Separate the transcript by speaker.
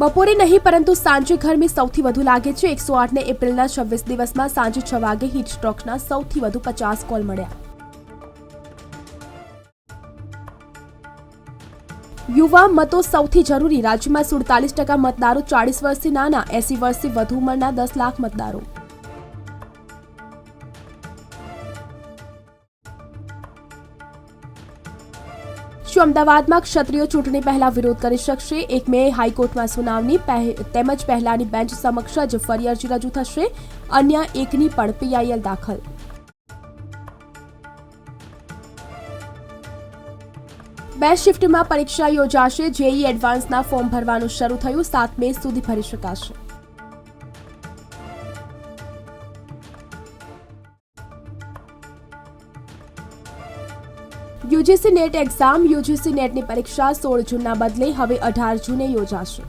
Speaker 1: બપોરે નહીં પરંતુ સાંજે ગરમી સૌથી વધુ લાગે છે। 108 એપ્રિલના 26 દિવસમાં સાંજે 6 વાગે હીટ સ્ટ્રોકના સૌથી વધુ 50 કોલ મળ્યા। યુવા મતો સૌથી જરૂરી। રાજ્યમાં 47% મતદારો 40 વર્ષથી નાના, 80 વર્ષથી વધુ ઉંમરના 10 લાખ મતદારો। શું અમદાવાદમાં ક્ષત્રિયો ચૂંટણી પહેલા વિરોધ કરી શકશે? 1 મે હાઈકોર્ટમાં સુનાવણી તેમજ પહેલાની બેન્ચ સમક્ષ જ ફરી અરજી રજૂ થશે। અન્ય એકની પણ PIL દાખલ। બે શિફ્ટમાં પરીક્ષા યોજાશે। JEE એડવાન્સના ફોર્મ ભરવાનું શરૂ થયું। 7 મે સુધી ભરી શકાશે। UGC net exam. UGC નેટની પરીક્ષા 16 જૂનના બદલે હવે 18 જૂને યોજાશે।